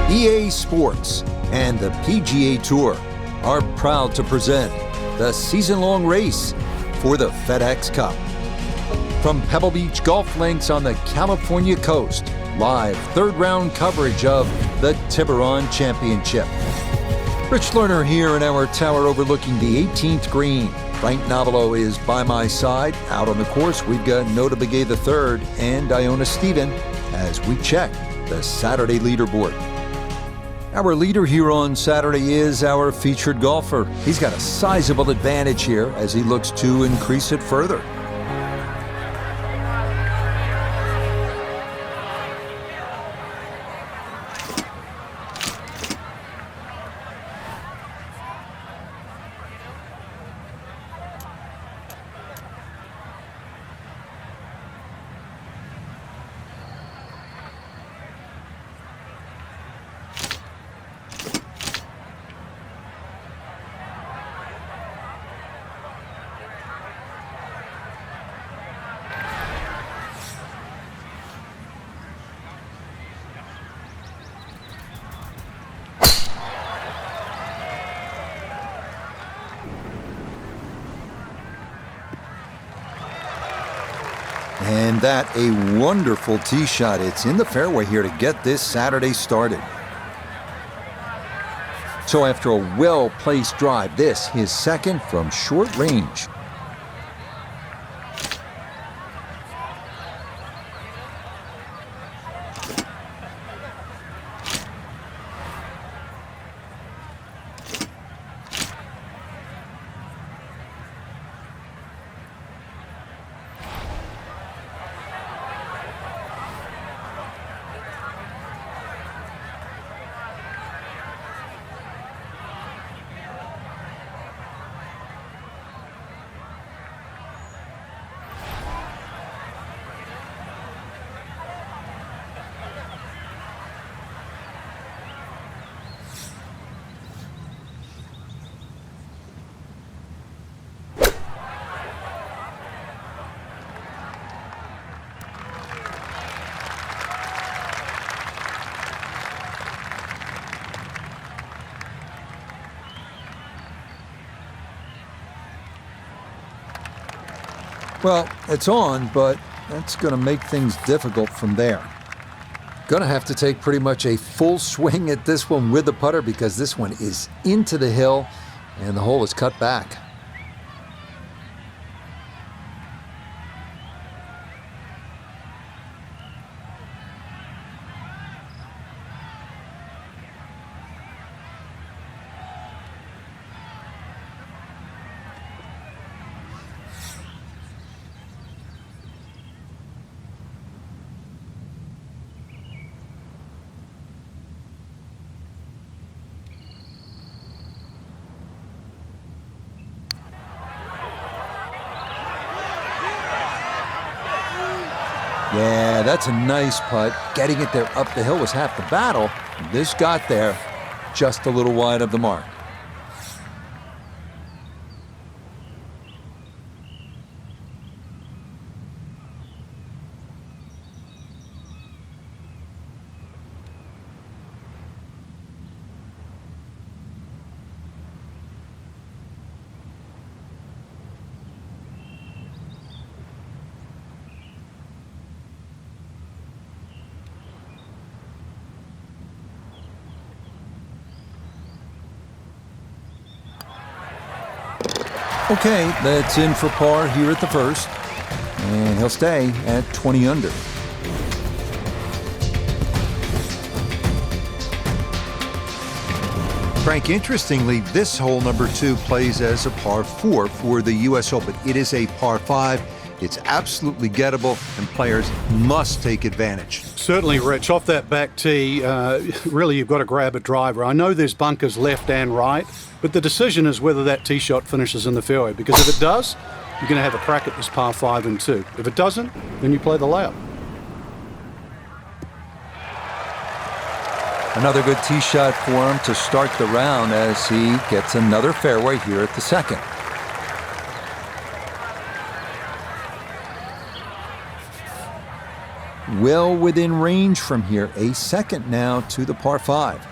EA Sports and the PGA Tour are proud to present the season-long race for the FedEx Cup. From Pebble Beach golf links on the California coast, live third-round coverage of the Tiburon Championship. Rich Lerner here in our tower overlooking the 18th green. Frank Novelo is by my side. Out on the course, we've got Nota Begay III and Iona Stephen as we check the Saturday leaderboard. Our leader here on Saturday is our featured golfer. He's got a sizable advantage here as he looks to increase it further. And that a wonderful tee shot. It's in the fairway here to get this Saturday started. So after a well-placed drive, this his second from short range. Well, it's on, but that's going to make things difficult from there. Going to have to take pretty much a full swing at this one with the putter because this one is into the hill and the hole is cut back. Yeah, that's a nice putt. Getting it there up the hill was half the battle. This got there just a little wide of the mark. Okay, that's in for par here at the first, and he'll stay at 20 under. Frank, interestingly, this hole number 2 plays as a par 4 for the U.S. Open. It is a par 5. It's absolutely gettable, and players must take advantage. Certainly, Rich. Off that back tee, really you've got to grab a driver. I know there's bunkers left and right, but the decision is whether that tee shot finishes in the fairway, because if it does, you're going to have a crack at this par 5 and 2. If it doesn't, then you play the layup. Another good tee shot for him to start the round as he gets another fairway here at the second. well within range from here. A second now to the par 5.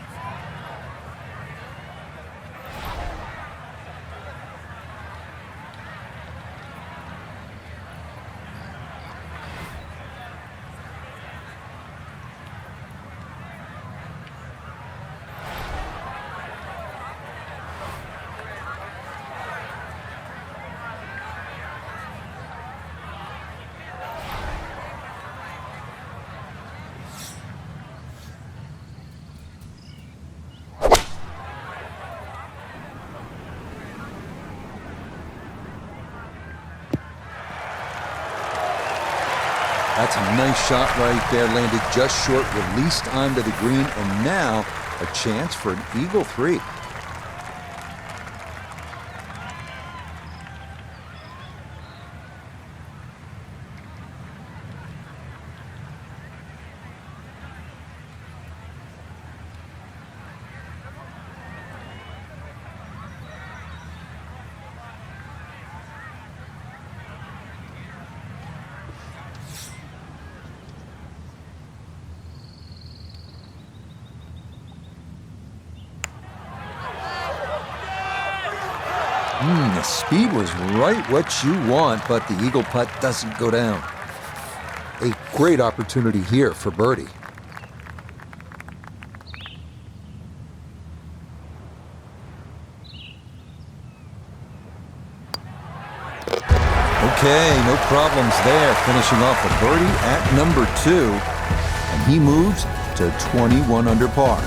That's a nice shot right there, landed just short, released onto the green, and now a chance for an eagle 3. The speed was right what you want, but the eagle putt doesn't go down. A great opportunity here for birdie. Okay, no problems there. Finishing off a birdie at number 2, and he moves to 21 under par.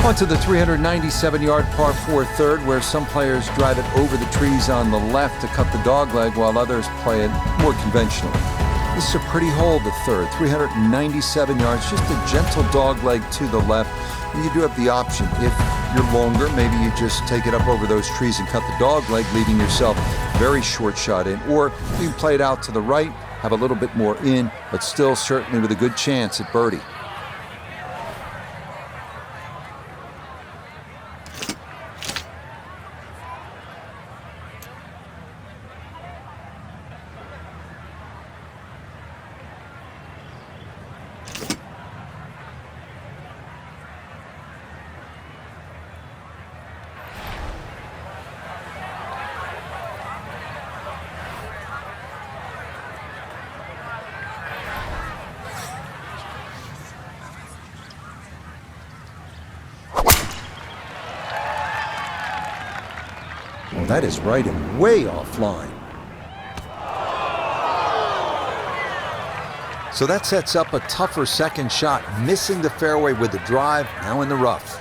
On to the 397-yard par 4 third, where some players drive it over the trees on the left to cut the dogleg, while others play it more conventionally. This is a pretty hole, the third, 397 yards, just a gentle dogleg to the left. And you do have the option, if you're longer, maybe you just take it up over those trees and cut the dogleg, leaving yourself very short shot in. Or you can play it out to the right, have a little bit more in, but still certainly with a good chance at birdie. Well, that is right and way offline. So that sets up a tougher second shot, missing the fairway with the drive, now in the rough.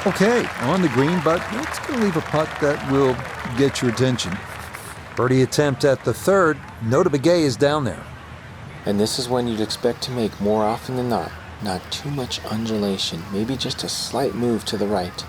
Okay, on the green, but it's going to leave a putt that will get your attention. Birdie attempt at the third. Nota Begay is down there. And this is when you'd expect to make more often than not. Not too much undulation, maybe just a slight move to the right.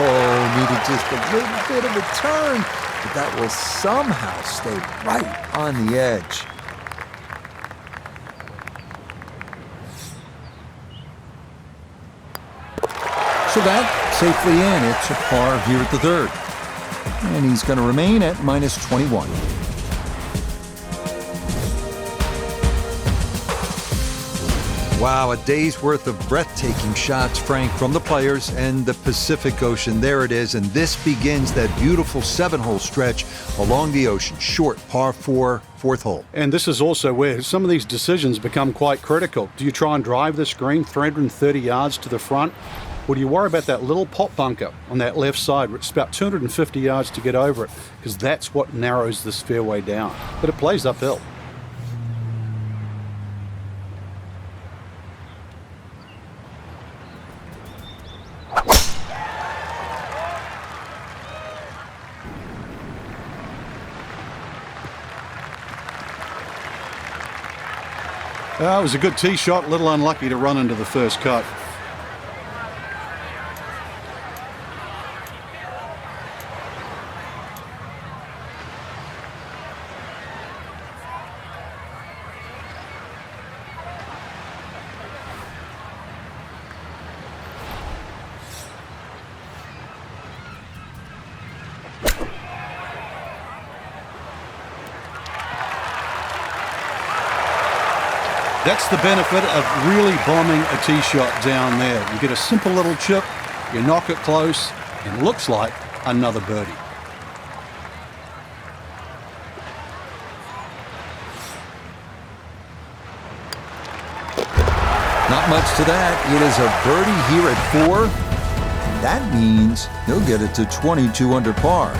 Oh, needed just a little bit of a turn, but that will somehow stay right on the edge. So that safely in. It's a par here at the third. And he's going to remain at minus 21. Wow, a day's worth of breathtaking shots, Frank, from the players and the Pacific Ocean. There it is, and this begins that beautiful 7-hole stretch along the ocean. Short, par 4, fourth hole. And this is also where some of these decisions become quite critical. Do you try and drive this green 330 yards to the front? or do you worry about that little pop bunker on that left side? It's about 250 yards to get over it, because that's what narrows this fairway down. But it plays uphill. It was a good tee shot, a little unlucky to run into the first cut. That's the benefit of really bombing a tee shot down there. You get a simple little chip, you knock it close, and looks like another birdie. Not much to that. It is a birdie here at 4. That means he'll get it to 22 under par.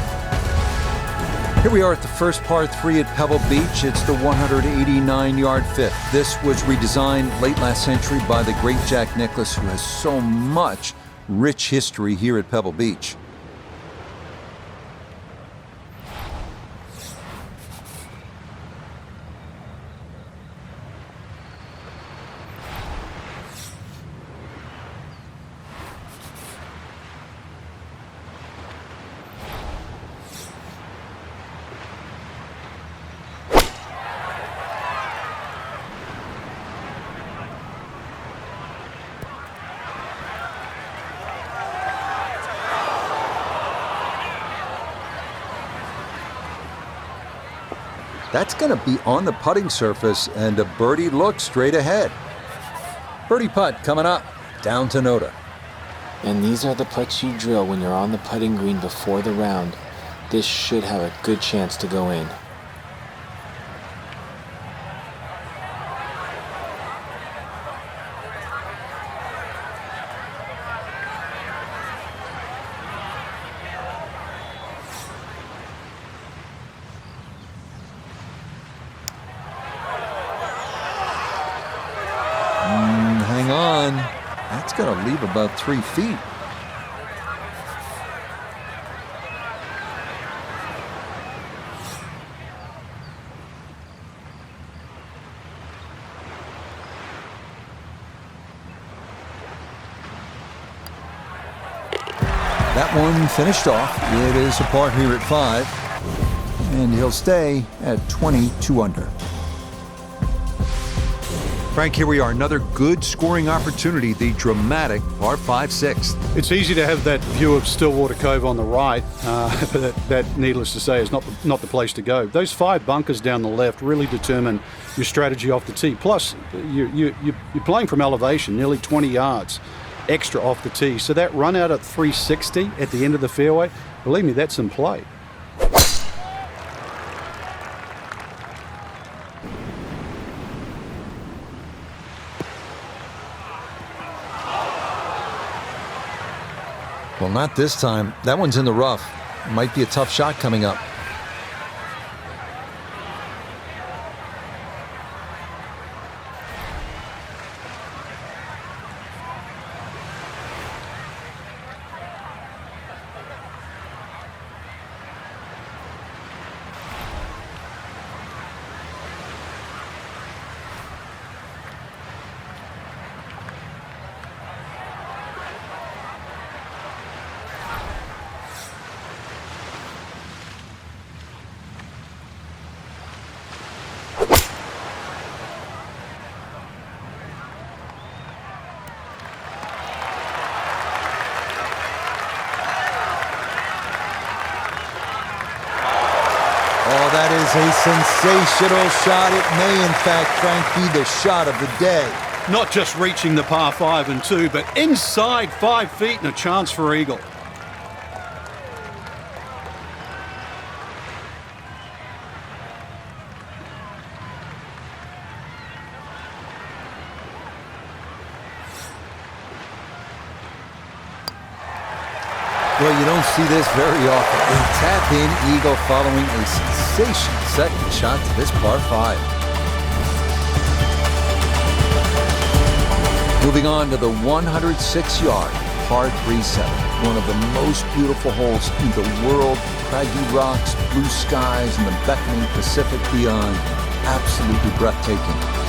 Here we are at the first par 3 at Pebble Beach. It's the 189-yard fifth. This was redesigned late last century by the great Jack Nicklaus, who has so much rich history here at Pebble Beach. That's going to be on the putting surface, and a birdie look straight ahead. Birdie putt coming up, down to Noda. And these are the putts you drill when you're on the putting green before the round. This should have a good chance to go in. Hang on. That's going to leave about 3 feet. That one finished off. It is a par here at 5, and he'll stay at 22 under. Frank, here we are, another good scoring opportunity, the dramatic par 5 6th. It's easy to have that view of Stillwater Cove on the right, but that, needless to say, is not the place to go. Those 5 bunkers down the left really determine your strategy off the tee. Plus, you're playing from elevation, nearly 20 yards extra off the tee. So that run out at 360 at the end of the fairway, believe me, that's in play. Well, not this time. That one's in the rough. Might be a tough shot coming up. That is a sensational shot. It may, in fact, Frank, be the shot of the day. Not just reaching the par 5 and 2, but inside 5 feet and a chance for eagle. Well, you don't see this very often. A tap-in eagle following a sensational second shot to this par 5. Moving on to the 106-yard par 3-7. One of the most beautiful holes in the world. Craggy rocks, blue skies, and the beckoning Pacific beyond. Absolutely breathtaking.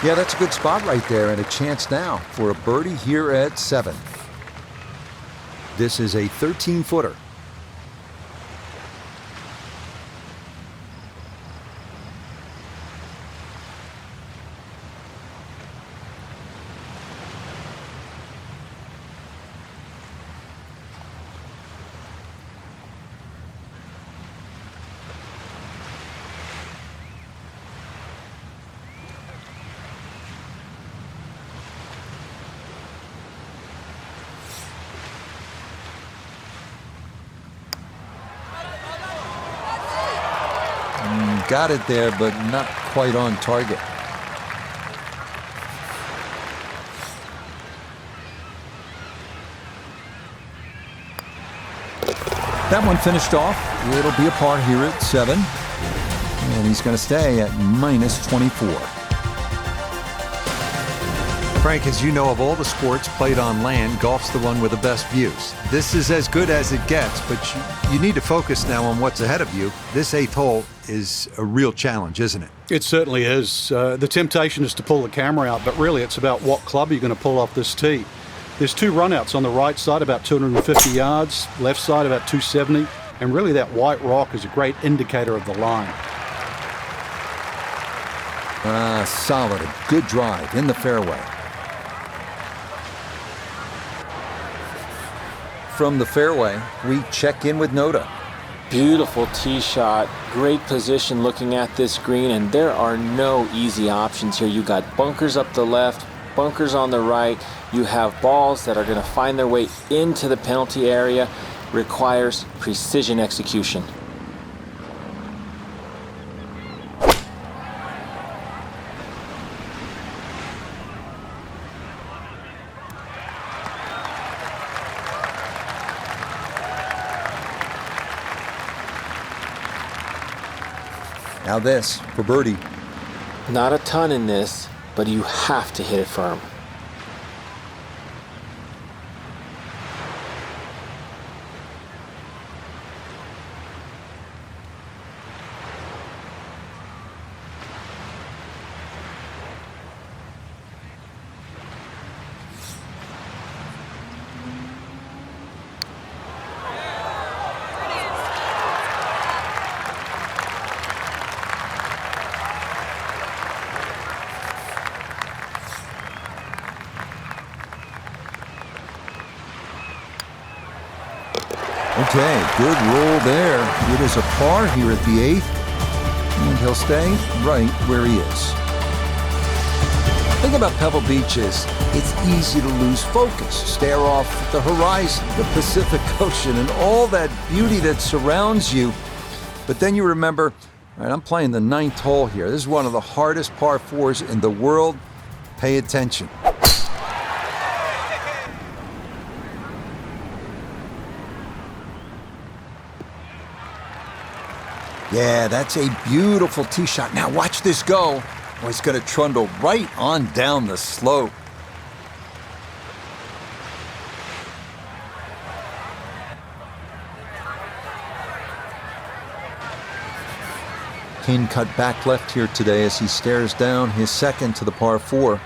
Yeah, that's a good spot right there, and a chance now for a birdie here at 7. This is a 13-footer. Got it there, but not quite on target. That one finished off. It'll be a par here at 7. And he's going to stay at -24. Frank, as you know, of all the sports played on land, golf's the one with the best views. This is as good as it gets, but you need to focus now on what's ahead of you. This 8th hole is a real challenge, isn't it? It certainly is. The temptation is to pull the camera out, but really it's about what club you're going to pull off this tee. There's 2 runouts on the right side, about 250 yards, left side about 270, and really that white rock is a great indicator of the line. Solid, a good drive in the fairway. From the fairway, we check in with Noda. Beautiful tee shot, great position looking at this green, and there are no easy options here. You got bunkers up the left, bunkers on the right. You have balls that are going to find their way into the penalty area. Requires precision execution. Now this for birdie. Not a ton in this, but you have to hit it firm. Okay, good roll there. It is a par here at the 8th, and he'll stay right where he is. The thing about Pebble Beach is it's easy to lose focus, stare off the horizon, the Pacific Ocean, and all that beauty that surrounds you. But then you remember, all right, I'm playing the 9th hole here. This is one of the hardest par 4s in the world. Pay attention. Yeah, that's a beautiful tee shot. Now watch this go. Oh, he's going to trundle right on down the slope. Kane cut back left here today as he stares down his 2nd to the par 4.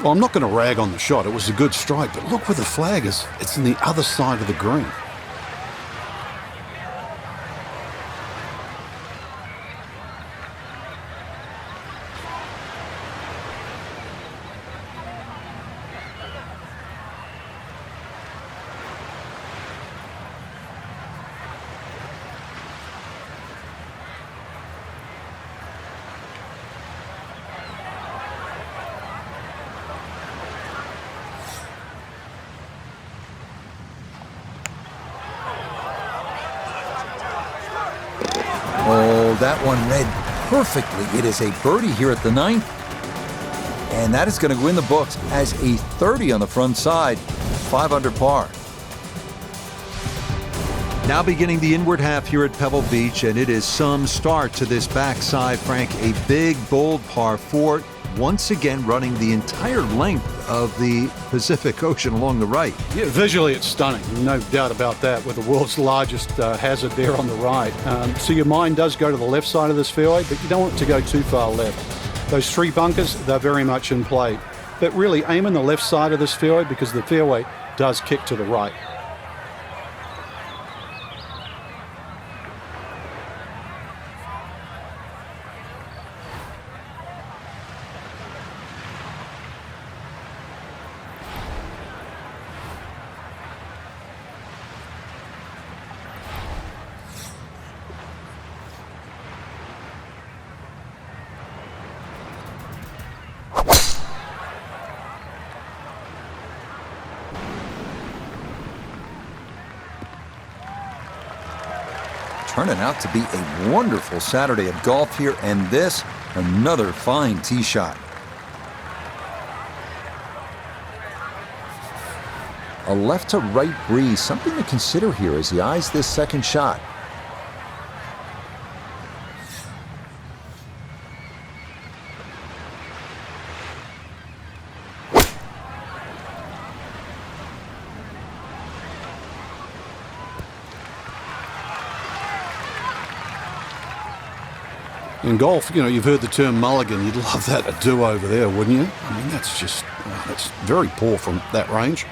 Well, I'm not going to rag on the shot. It was a good strike, but look where the flag is. It's on the other side of the green. Oh, that one read perfectly. It is a birdie here at the 9th. And that is going to go in the books as a 30 on the front side, 5 under par. Now beginning the inward half here at Pebble Beach, and it is some start to this backside, Frank. A big, bold par 4, once again running the entire length of the Pacific Ocean along the right. Yeah, visually it's stunning, no doubt about that, with the world's largest hazard there on the right. So your mind does go to the left side of this fairway, but you don't want it to go too far left. Those 3 bunkers, they're very much in play. But really aim on the left side of this fairway because the fairway does kick to the right. Turning out to be a wonderful Saturday of golf here, and this, another fine tee shot. A left to right breeze, something to consider here as he eyes this second shot. In golf, you know, you've heard the term mulligan. You'd love that, a do-over there, wouldn't you? I mean, that's just, that's very poor from that range.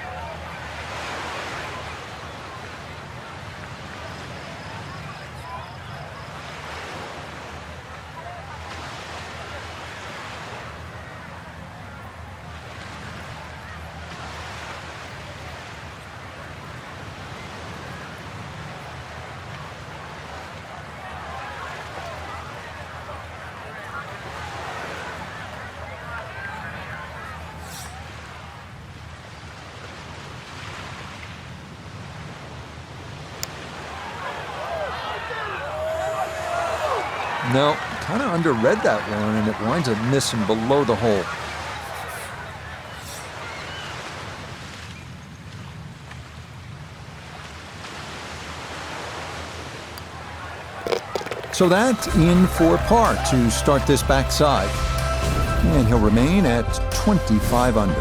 No, kind of underread that one, and it winds up missing below the hole. So that's in for par to start this backside. And he'll remain at 25 under.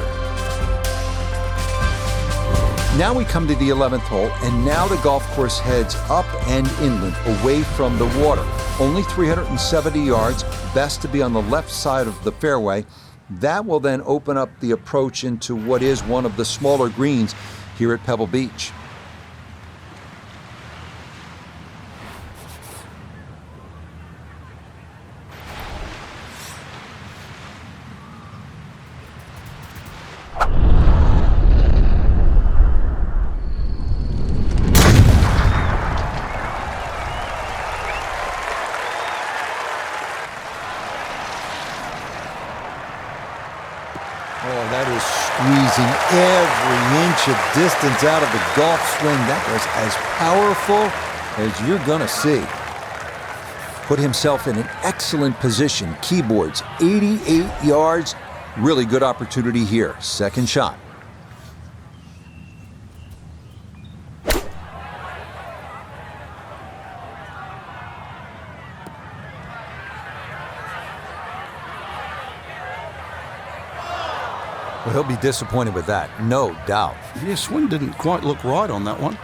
Now we come to the 11th hole, and now the golf course heads up and inland, away from the water. Only 370 yards, best to be on the left side of the fairway. That will then open up the approach into what is one of the smaller greens here at Pebble Beach. Oh, that is squeezing every inch of distance out of the golf swing. That was as powerful as you're going to see. Put himself in an excellent position. Keyboards, 88 yards. Really good opportunity here. Second shot. Well, he'll be disappointed with that, no doubt. Yeah, swing didn't quite look right on that one.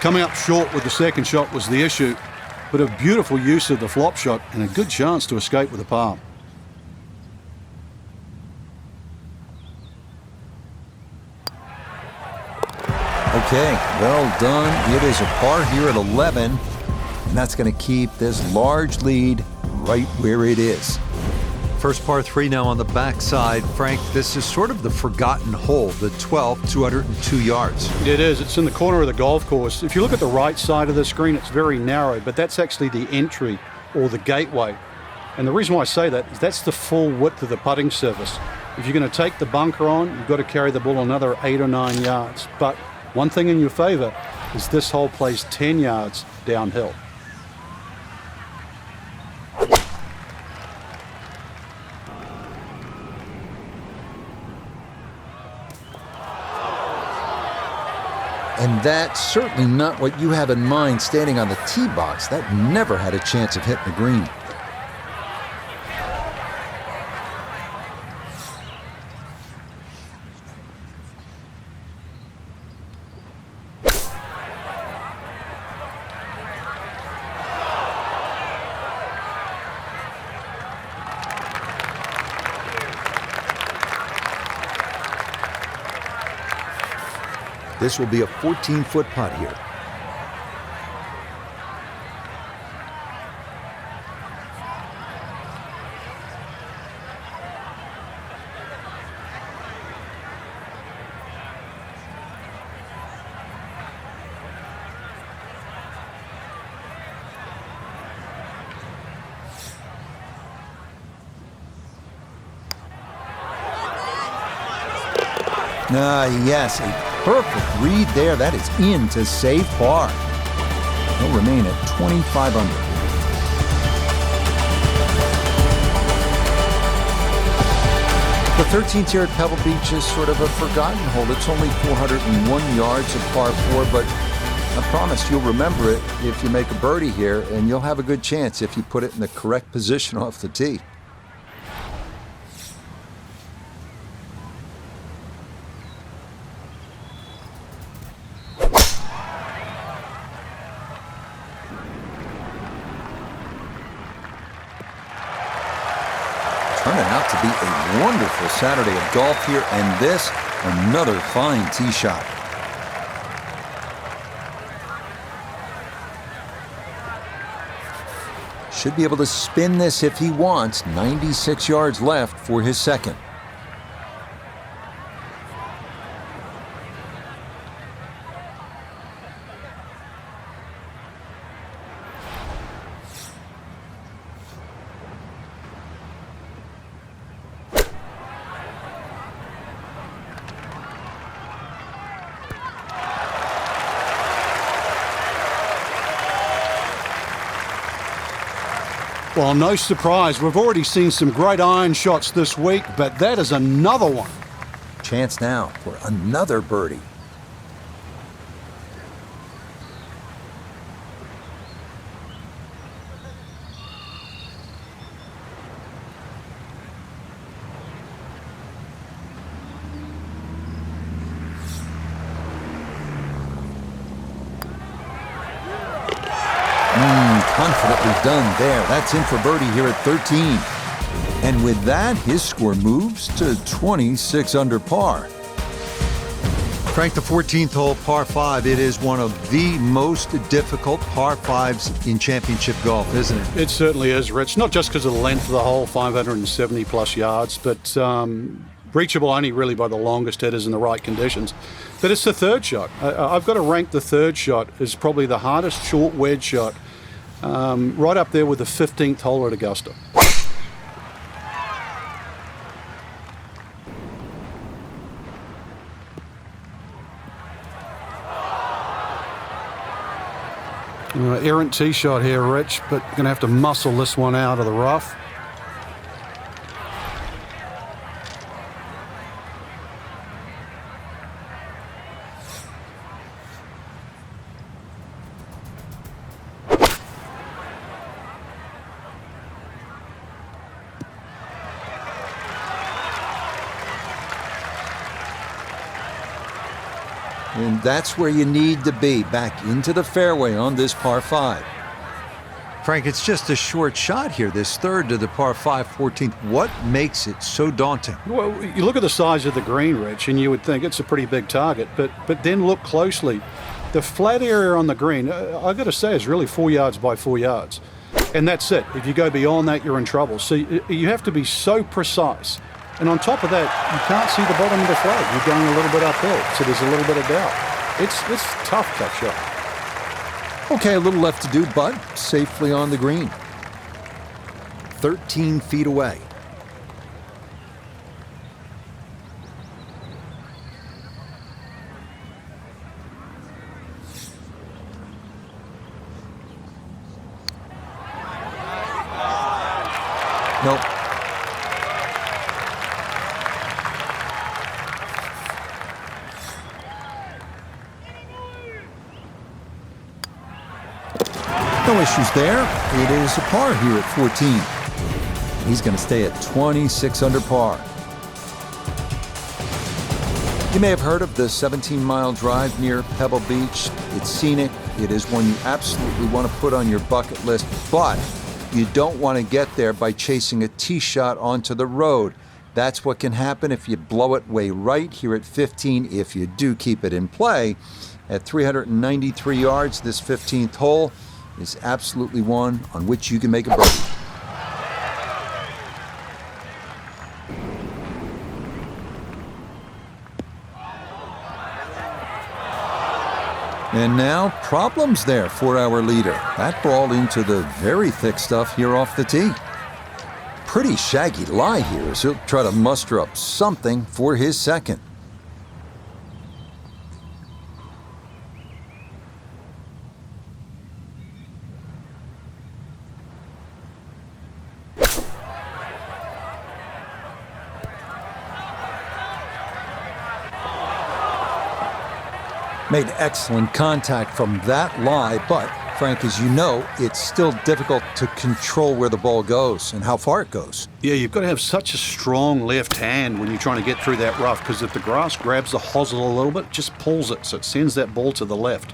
Coming up short with the second shot was the issue, but a beautiful use of the flop shot and a good chance to escape with a par. Okay, well done. It is a par here at 11, and that's going to keep this large lead right where it is. First par 3 now on the backside. Frank, this is sort of the forgotten hole, the 12th, 202 yards. It is. It's in the corner of the golf course. If you look at the right side of the screen, it's very narrow, but that's actually the entry or the gateway. And the reason why I say that is that's the full width of the putting surface. If you're going to take the bunker on, you've got to carry the ball another 8 or 9 yards. But one thing in your favor is this hole plays 10 yards downhill. And that's certainly not what you have in mind standing on the tee box. That never had a chance of hitting the green. This will be a 14-foot putt here. Yes, a perfect read there. That is in to save par. He'll remain at 25 under. The 13th here at Pebble Beach is sort of a forgotten hole. It's only 401 yards of par 4, but I promise you'll remember it if you make a birdie here, and you'll have a good chance if you put it in the correct position off the tee. Turning out to be a wonderful Saturday of golf here, and this, another fine tee shot. Should be able to spin this if he wants. 96 yards left for his second. Well, no surprise. We've already seen some great iron shots this week, but that is another one. Chance now for another birdie. Confidently done there. That's in for birdie here at 13. And with that, his score moves to 26 under par. Frank, the 14th hole, par 5, it is one of the most difficult par 5s in championship golf, isn't it? It certainly is, Rich. Not just because of the length of the hole, 570 plus yards, but reachable only really by the longest hitters in the right conditions. But it's the third shot. I've got to rank the third shot as probably the hardest short wedge shot, right up there with the 15th hole at Augusta. Errant tee shot here, Rich, but you're going to have to muscle this one out of the rough. And that's where you need to be, back into the fairway on this par 5. Frank, it's just a short shot here, this third to the par 5 14th. What makes it so daunting? Well, you look at the size of the green, Rich, and you would think it's a pretty big target, but then look closely. The flat area on the green, I've got to say, is really 4 yards by 4 yards. And that's it. If you go beyond that, you're in trouble. So you have to be so precise. And on top of that, you can't see the bottom of the flag. You're going a little bit uphill, so there's a little bit of doubt. It's tough, that shot. Okay, a little left to do, but safely on the green. 13 feet away. Nope. No issues there. It is a par here at 14. He's going to stay at 26 under par. You may have heard of the 17-mile drive near Pebble Beach. It's scenic. It is one you absolutely want to put on your bucket list, but you don't want to get there by chasing a tee shot onto the road. That's what can happen if you blow it way right here at 15, if you do keep it in play. At 393 yards, this 15th hole is absolutely one on which you can make a birdie. And now, problems there for our leader. That ball into the very thick stuff here off the tee. Pretty shaggy lie here as he'll try to muster up something for his second. Made excellent contact from that lie, but Frank, as you know, it's still difficult to control where the ball goes and how far it goes. Yeah, you've got to have such a strong left hand when you're trying to get through that rough, because if the grass grabs the hosel a little bit, it just pulls it, so it sends that ball to the left.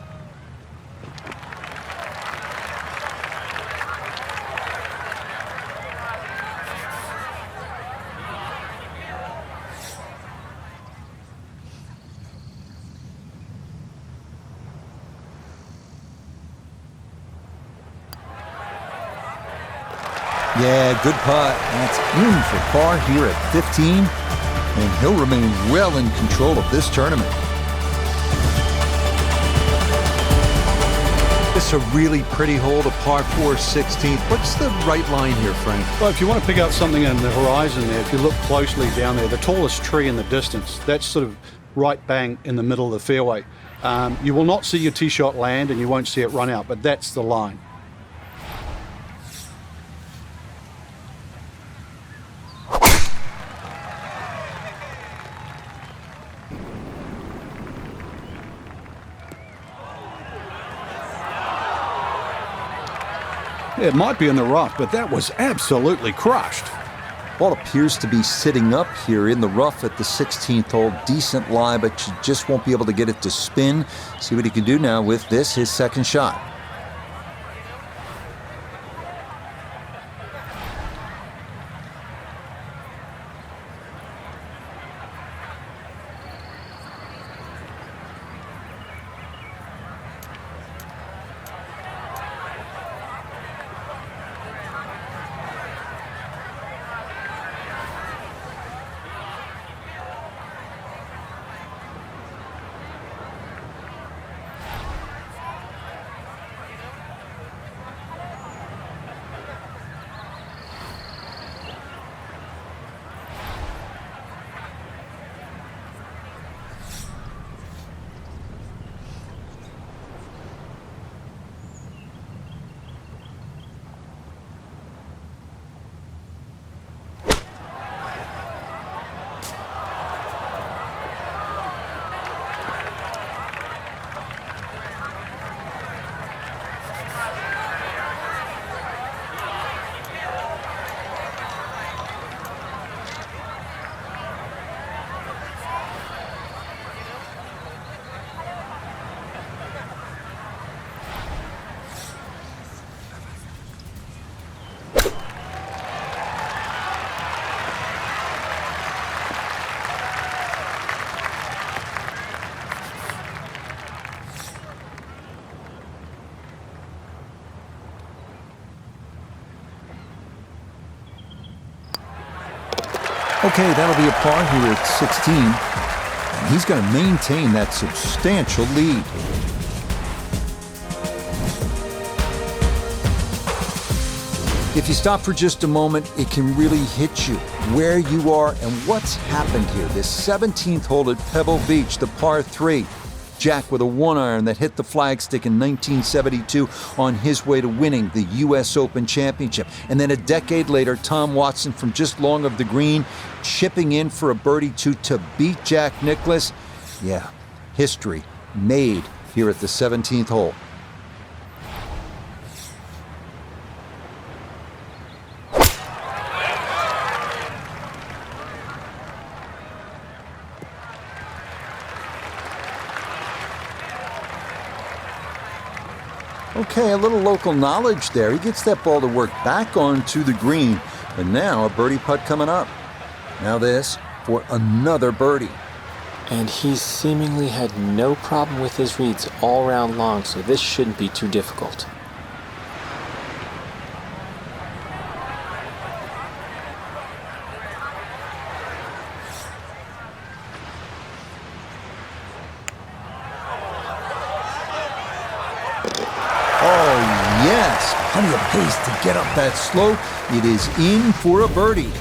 Yeah, good putt. That's in for par here at 15, and he'll remain well in control of this tournament. This is a really pretty hole to par 4 16th. What's the right line here, Frank? Well, if you want to pick out something in the horizon there, if you look closely down there, the tallest tree in the distance, that's sort of right bang in the middle of the fairway. You will not see your tee shot land, and you won't see it run out, but that's the line. It might be in the rough, but that was absolutely crushed. Ball appears to be sitting up here in the rough at the 16th hole. Decent lie, but you just won't be able to get it to spin. See what he can do now with this, his second shot. Okay, that'll be a par here at 16. And he's going to maintain that substantial lead. If you stop for just a moment, it can really hit you where you are and what's happened here. This 17th hole at Pebble Beach, the par 3. Jack with a 1-iron that hit the flagstick in 1972 on his way to winning the U.S. Open Championship. And then a decade later, Tom Watson from just long of the green, chipping in for a birdie to beat Jack Nicklaus. Yeah, history made here at the 17th hole. Okay, a little local knowledge there. He gets that ball to work back onto the green. And now a birdie putt coming up. Now this for another birdie. And he's seemingly had no problem with his reads all round long, so this shouldn't be too difficult. Yes, plenty of pace to get up that slope. It is in for a birdie.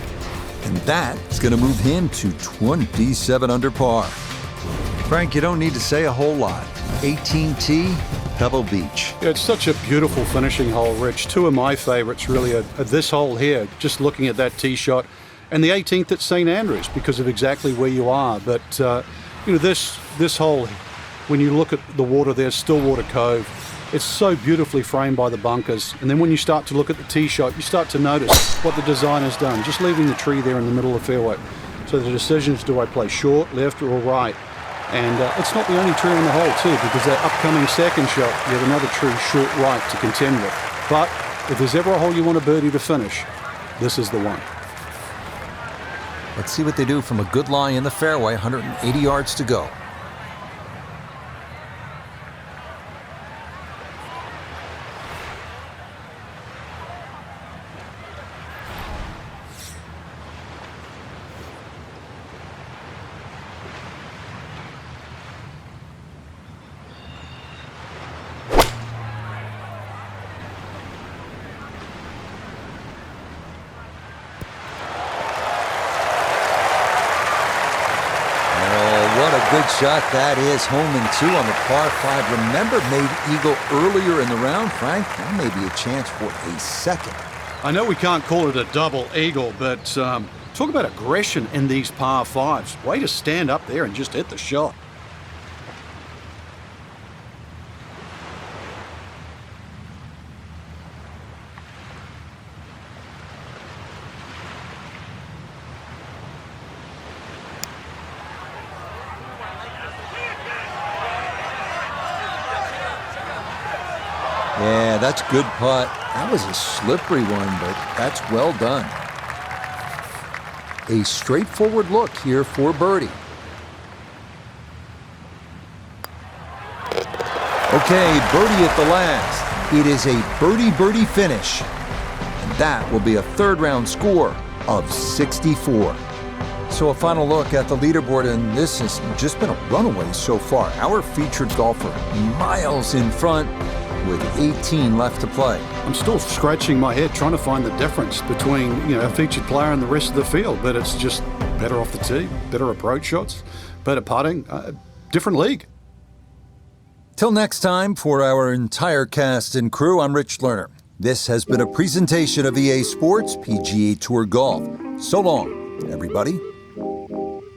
And that's going to move him to 27 under par. Frank, you don't need to say a whole lot. 18T, Pebble Beach. Yeah, it's such a beautiful finishing hole, Rich. Two of my favorites really are this hole here, just looking at that tee shot, and the 18th at St. Andrews because of exactly where you are. But, this hole, when you look at the water there, Stillwater Cove, it's so beautifully framed by the bunkers. And then when you start to look at the tee shot, you start to notice what the designer's done, just leaving the tree there in the middle of the fairway. So the decision is, do I play short, left, or right? And it's not the only tree on the hole, too, because that upcoming second shot, you have another tree short right to contend with. But if there's ever a hole you want a birdie to finish, this is the one. Let's see what they do from a good lie in the fairway, 180 yards to go. What a good shot that is. Home and 2 on the par 5. Remember, made eagle earlier in the round, Frank. That may be a chance for a second. I know we can't call it a double eagle, but talk about aggression in these par 5s. Way to stand up there and just hit the shot. Yeah, that's good putt. That was a slippery one, but that's well done. A straightforward look here for birdie. Okay, birdie at the last. It is a birdie finish. And that will be a third round score of 64. So a final look at the leaderboard, and this has just been a runaway so far. Our featured golfer miles in front with 18 left to play. I'm still scratching my head trying to find the difference between, a featured player and the rest of the field, but it's just better off the tee, better approach shots, better putting, different league. Till next time, for our entire cast and crew, I'm Rich Lerner. This has been a presentation of EA Sports PGA Tour Golf. So long, everybody.